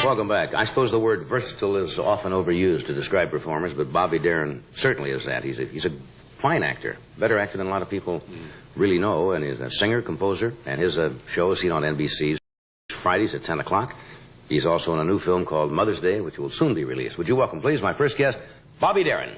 Welcome back. I suppose the word versatile is often overused to describe performers, but Bobby Darin certainly is that. He's a fine actor, better actor than a lot of people really know, and he's a singer, composer, and his show is seen on NBC's Fridays at 10 o'clock. He's also in a new film called Mother's Day, which will soon be released. Would you welcome, please, my first guest, Bobby Darin.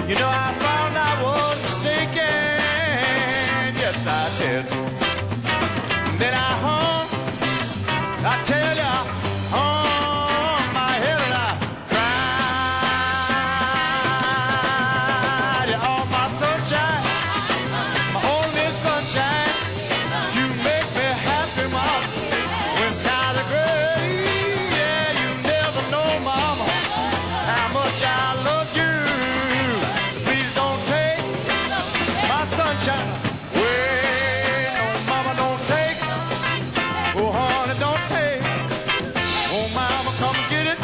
You know, I found I was mistaken. Yes, I did. Then I hung, I tell ya, hung my head and I cried. You're all my sunshine, my only sunshine. You make me happy, mama, when skies are gray. Yeah, you never know, mama, how much I love you. Sunshine. Well, no, mama, don't take. Oh, honey, don't take. Oh, mama, come and get it.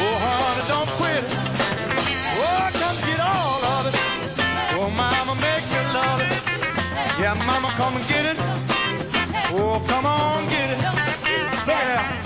Oh, honey, don't quit it. Oh, come get all of it. Oh, mama, make me love it. Yeah, mama, come and get it. Oh, come on, get it. Look at that.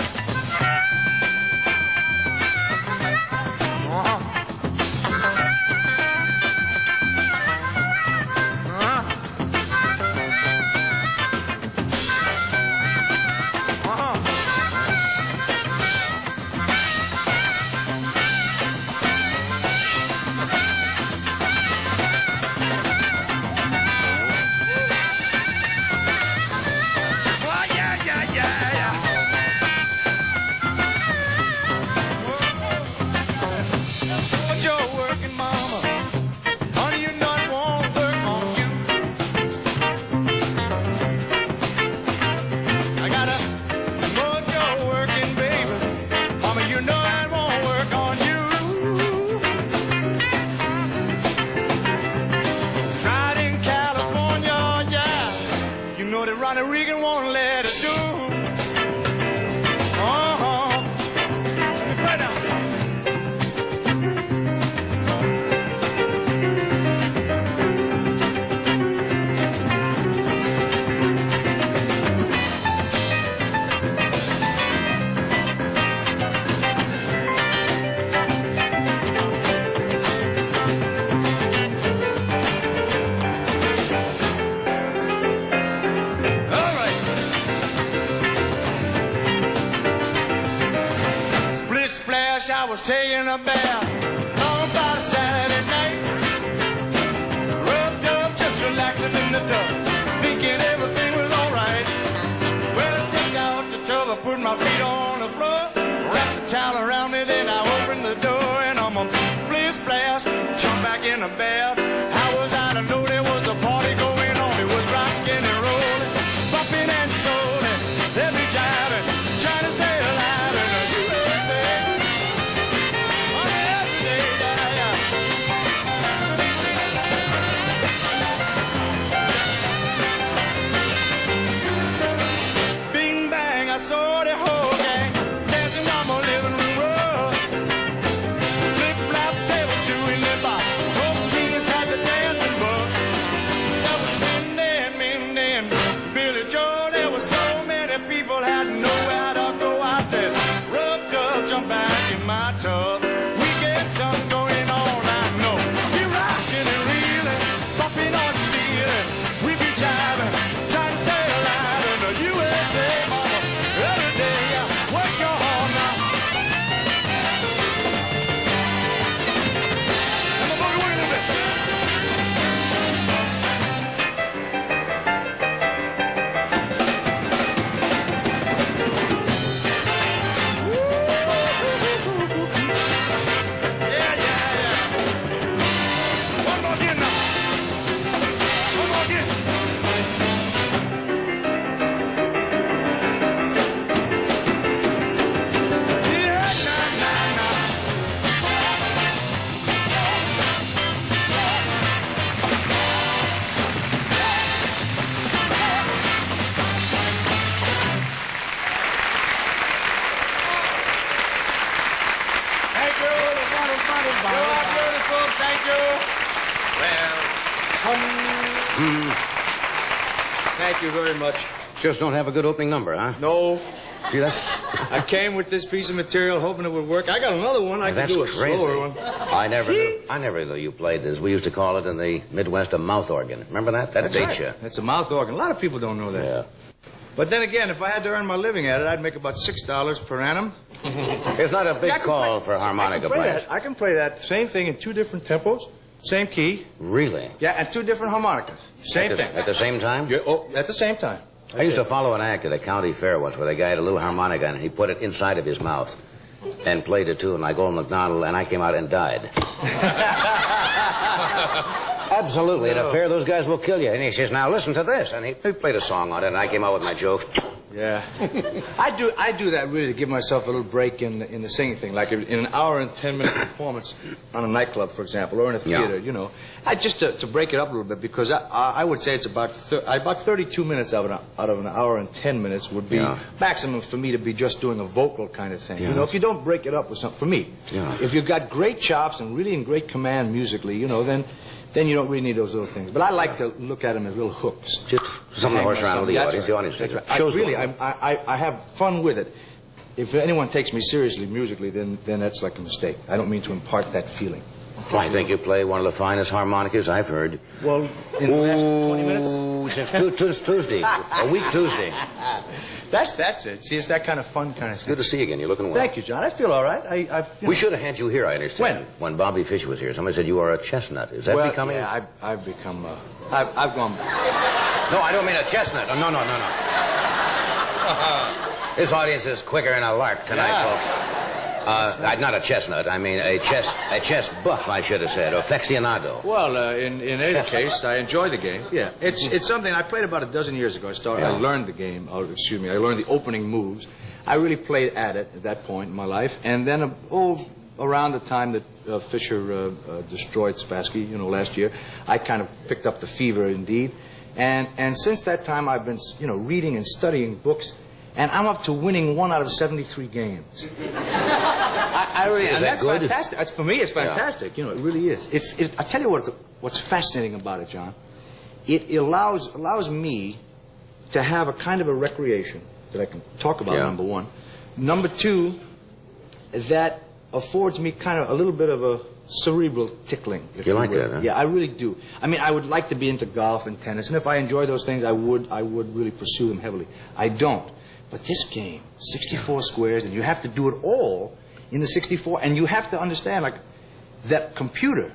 Ronnie Reagan won't let it do. Let me play now. I was taking a bath on about Saturday night. Rubbed up, just relaxing in the tub, thinking everything was alright. Well, I stepped out the tub, I put my feet on the floor, wrapped the towel around me, then I opened the door, and I'm a splish splash, jump back in the bath. How was I to know there was a party going on? It was rocking and rolling, bumping and soling, every jiving, trying to stay alive in the USA. I saw the whole gang dancing on my living room rug. Flip-flop tables doing their bop. Both teams had the dancing bug. That was Mindy and Billy Joe. There were so many people had nowhere to go. I said, rubbed up, jump back in my tub. We get something going on, I know. We rocking and reeling, bumping on the ceiling. We be jiving, trying to stay alive in the USA, mama. Every day Thank you very much. Just don't have a good opening number, huh? No. See, that's... I came with this piece of material hoping it would work. I got another one. I can do a crazy. slower one. I never knew you played this. We used to call it in the Midwest a mouth organ. Remember that? That dates you. That's a mouth organ. A lot of people don't know that. Yeah. But then again, if I had to earn my living at it, I'd make about $6 per annum. It's not a big call for harmonica players. I can play that same thing in 2 different tempos, same key. Really? Yeah, and 2 different harmonicas. Same thing. At the same time? Yeah, at the same time. I used to follow an act at a county fair once where the guy had a little harmonica and he put it inside of his mouth and played a tune like Old MacDonald, and I came out and died. Absolutely. At a fair, those guys will kill you. And he says, now listen to this. And he played a song on it, and I came out with my jokes. Yeah. I do that really to give myself a little break in the singing thing. Like in an hour and 10-minute performance on a nightclub, for example, or in a theater, you know. Just to break it up a little bit, because I would say it's about 32 minutes out of an hour and 10 minutes would be maximum for me to be just doing a vocal kind of thing. You know, if you don't break it up with something, for me, if you've got great chops and really in great command musically, you know, then you don't really need those little things. But I like to look at them as little hooks. Just something to horse around with the audience. The audience that's right. I have fun with it. If anyone takes me seriously musically, then that's like a mistake. I don't mean to impart that feeling. I think you play one of the finest harmonicas I've heard. Well, in the last 20 minutes? Since Tuesday. A week Tuesday. That's it. See, it's that kind of fun kind of thing. Good to see you again. You're looking well. Thank you, John. I feel all right. We should have had you here, I understand. When Bobby Fish was here. Somebody said you are a chestnut. Is that becoming? Yeah, I've become. I've gone. No, I don't mean a chestnut. No. This audience is quicker than a lark tonight, folks. Not a chestnut. I mean a chess buff, I should have said, or aficionado. Well, in any case, I enjoy the game. Yeah, it's something I played about a dozen years ago. I learned the game. I learned the opening moves. I really played at it at that point in my life, and then around the time that Fisher destroyed Spassky, you know, last year, I kind of picked up the fever indeed, and since that time I've been, you know, reading and studying books. And I'm up to winning 1 out of 73 games. I really, is and that that's good? Fantastic. For me, it's fantastic. Yeah. You know, it really is. I tell you what's fascinating about it, John. It allows me to have a kind of a recreation that I can talk about. Number one. Number two, that affords me kind of a little bit of a cerebral tickling. If you like will. that, huh? Yeah, I really do. I mean, I would like to be into golf and tennis, and if I enjoy those things, I would really pursue them heavily. I don't. But this game, 64 squares, and you have to do it all in the 64, and you have to understand, like, that computer,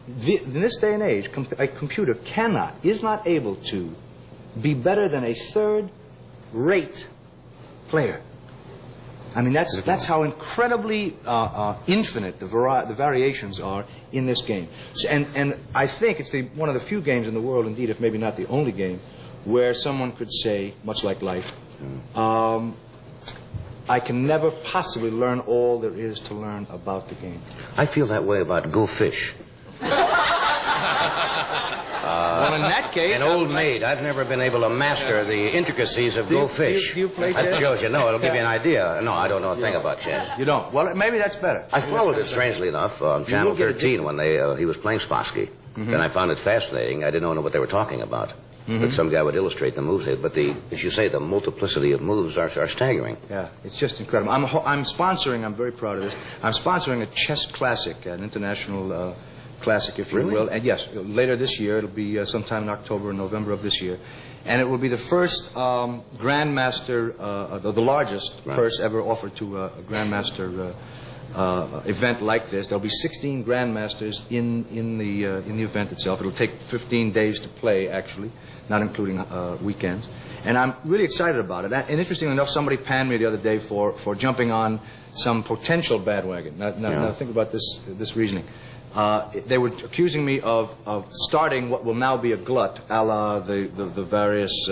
in this day and age, a computer is not able to be better than a third-rate player. I mean, that's how incredibly infinite the variations are in this game. So, and I think it's one of the few games in the world, indeed, if maybe not the only game, where someone could say, much like life, I can never possibly learn all there is to learn about the game. I feel that way about Go Fish. Well, in that case... An old maid. I've never been able to master the intricacies of Go Fish. Do you play chess? That shows you. No, it'll give you an idea. No, I don't know a thing about chess. You don't? Well, maybe that's better. I followed it, strangely enough, on Channel 13 when he was playing Spassky. And I found it fascinating. I didn't know what they were talking about. But some guy would illustrate the moves. But as you say, the multiplicity of moves are staggering. Yeah, it's just incredible. I'm sponsoring, I'm very proud of this, I'm sponsoring a chess classic, an international classic, if you will. And yes, later this year, it'll be sometime in October or November of this year. And it will be the first Grandmaster, the largest purse ever offered to a Grandmaster event like this. There'll be 16 Grandmasters in the event itself. It'll take 15 days to play, actually, not including weekends. And I'm really excited about it. And interestingly enough, somebody panned me the other day for jumping on some potential bandwagon. Now think about this reasoning. They were accusing me of starting what will now be a glut, a la the various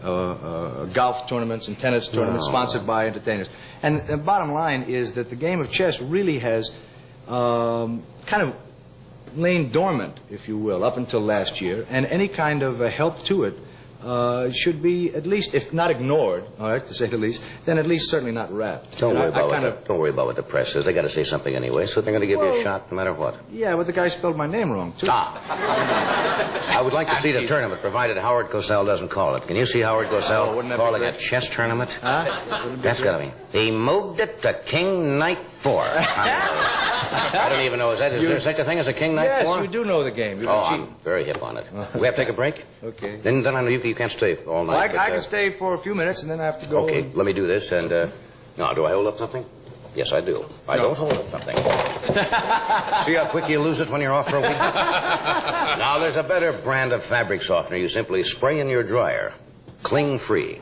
golf tournaments and tennis tournaments sponsored by entertainers. And the bottom line is that the game of chess really has kind of lain dormant, if you will, up until last year. And any kind of help to it should be at least, if not ignored, all right, to say the least, then at least certainly not wrapped. Don't worry about what the press says. They got to say something anyway, so they're going to give you a shot no matter what. Yeah, but the guy spelled my name wrong, too. I would like to see the tournament, provided Howard Cosell doesn't call it. Can you see Howard Cosell calling a chess tournament? That's got to be. He moved it to King Knight 4. I don't even know. Is there such a thing as a King Knight 4? Yes, you do know the game. I'm very hip on it. We have to take a break? Okay. Then I know you can't stay all night. I can stay for a few minutes, and then I have to go. Okay, let me do this, and, now, do I hold up something? Yes, I do. I don't hold up something. See how quick you lose it when you're off for a week? Now, there's a better brand of fabric softener. You simply spray in your dryer. Cling-free.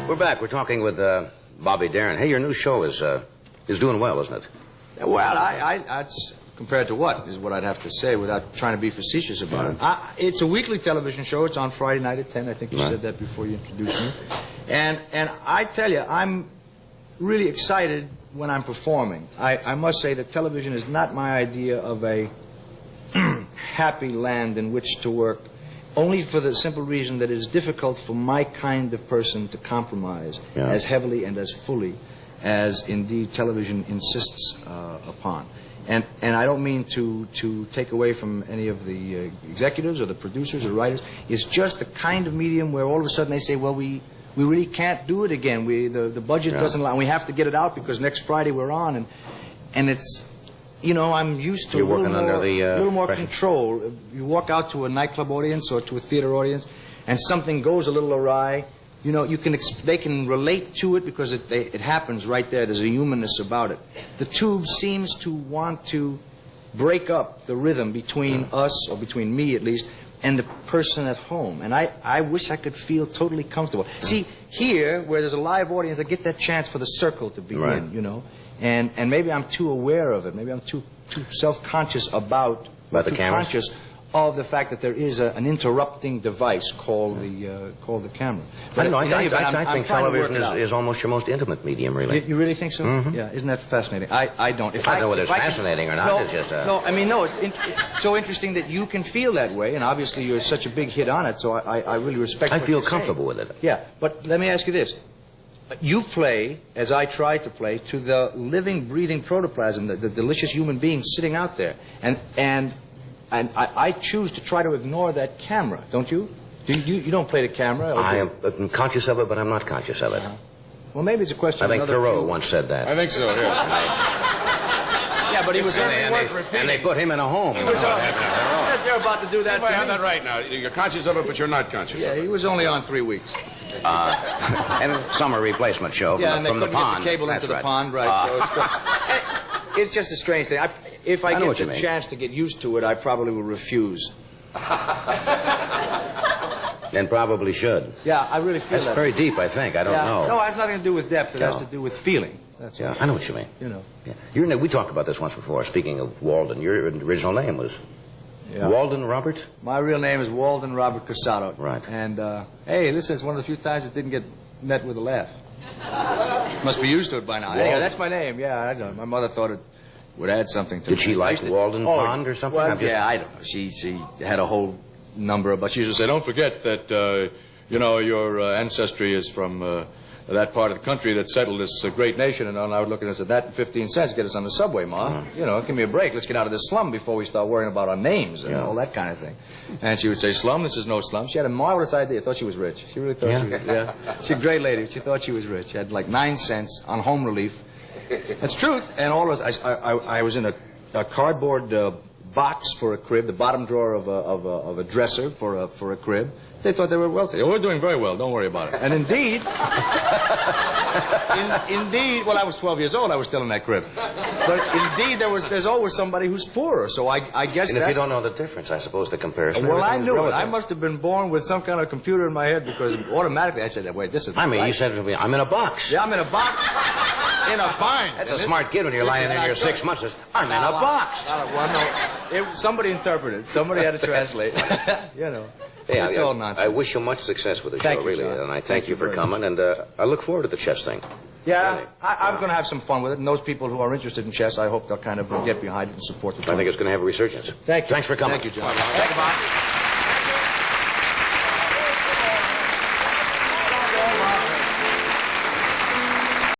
We're back. We're talking with Bobby Darin. Hey, your new show is doing well, isn't it? Well, that's compared to what is what I'd have to say without trying to be facetious about it. It's a weekly television show. It's on Friday night at 10. I think you said that before you introduced me. And I tell you, I'm really excited when I'm performing. I must say that television is not my idea of a happy land in which to work, only for the simple reason that it is difficult for my kind of person to compromise as heavily and as fully as indeed television insists upon. And I don't mean to take away from any of the executives or the producers or writers. It's just the kind of medium where all of a sudden they say, well, we really can't do it again. The budget doesn't allow. We have to get it out because next Friday we're on. And it's, you know, I'm used to a little more control. You walk out to a nightclub audience or to a theater audience and something goes a little awry. You know, they can relate to it because it happens right there. There's a humanness about it. The tube seems to want to break up the rhythm between us, or between me at least, and the person at home. And I wish I could feel totally comfortable. See, here, where there's a live audience, I get that chance for the circle to begin, you know. And maybe I'm too aware of it. Maybe I'm too self-conscious about the camera? Conscious of the fact that there is an interrupting device called the camera. But I think television is almost your most intimate medium, really. You really think so? Mm-hmm. Yeah, isn't that fascinating? I don't. I don't know whether it's fascinating or not. No, it's just no, I mean, no, it's so interesting that you can feel that way, and obviously you're such a big hit on it, so I really respect I feel comfortable with it. Yeah, but let me ask you this. You play, as I try to play, to the living, breathing protoplasm, the delicious human being sitting out there. And I choose to try to ignore that camera, don't you? You don't play the camera? I am conscious of it, but I'm not conscious of it. Well, maybe it's a question of I think Thoreau once said that. I think so, yeah. Yeah, but he was and they put him in a home. You're about to do that to I have me. that right now. You're conscious of it, but you're not conscious of it. Yeah, he was only on 3 weeks. And summer replacement show from the pond. Get the cable into the pond, right? So it's just a strange thing. If I get the chance to get used to it, I probably will refuse. And probably should. Yeah, I really feel That's very deep, I think. I don't know. No, it has nothing to do with depth. It has to do with feeling. That's I know what you mean. You know. Yeah. We talked about this once before, speaking of Walden. Your original name was Walden Robert? My real name is Walden Robert Casado. Right. And, hey, listen, it's one of the few times it didn't get met with a laugh. Must be used to it by now. Anyway, that's my name. Yeah, I know. My mother thought it would add something to it. Did she like Walden Pond or something? Well, yeah, I don't know. She had a whole number of, but she used to say, don't forget that, you know, your ancestry is from that part of the country that settled this great nation, and I would look at it and say, that and 15 cents get us on the subway, Ma. You know, give me a break. Let's get out of this slum before we start worrying about our names and all that kind of thing. And she would say, slum, this is no slum. She had a marvelous idea. Thought she was rich. She really thought she was, She's a great lady. She thought she was rich. She had like 9 cents on home relief. That's truth. And all of us, I was in a cardboard box for a crib, the bottom drawer of a dresser for a crib. They thought they were wealthy. Oh, we're doing very well. Don't worry about it. And indeed, indeed, well, I was 12 years old. I was still in that crib. But indeed, there's always somebody who's poorer. So I guess. And if you don't know the difference, I suppose the comparison. Well, I knew it. I must have been born with some kind of computer in my head because automatically I said, "Wait, this is." I mean, right. you said to me, "I'm in a box." Yeah, I'm in a box. In a bind. That's a smart kid when you're lying in your 6 months. Says, "I'm in a box." Well, no, somebody interpreted. Somebody had to translate. You know. Yeah, it's all nonsense. I wish you much success with the show, Thank you, really, John. and I thank you for coming, and I look forward to the chess thing. Yeah, Really. I'm going to have some fun with it, and those people who are interested in chess, I hope they'll kind of get behind it and support the I think it's going to have a resurgence. Thank you. Thanks for coming. Thank you, John. Thank you, Bob.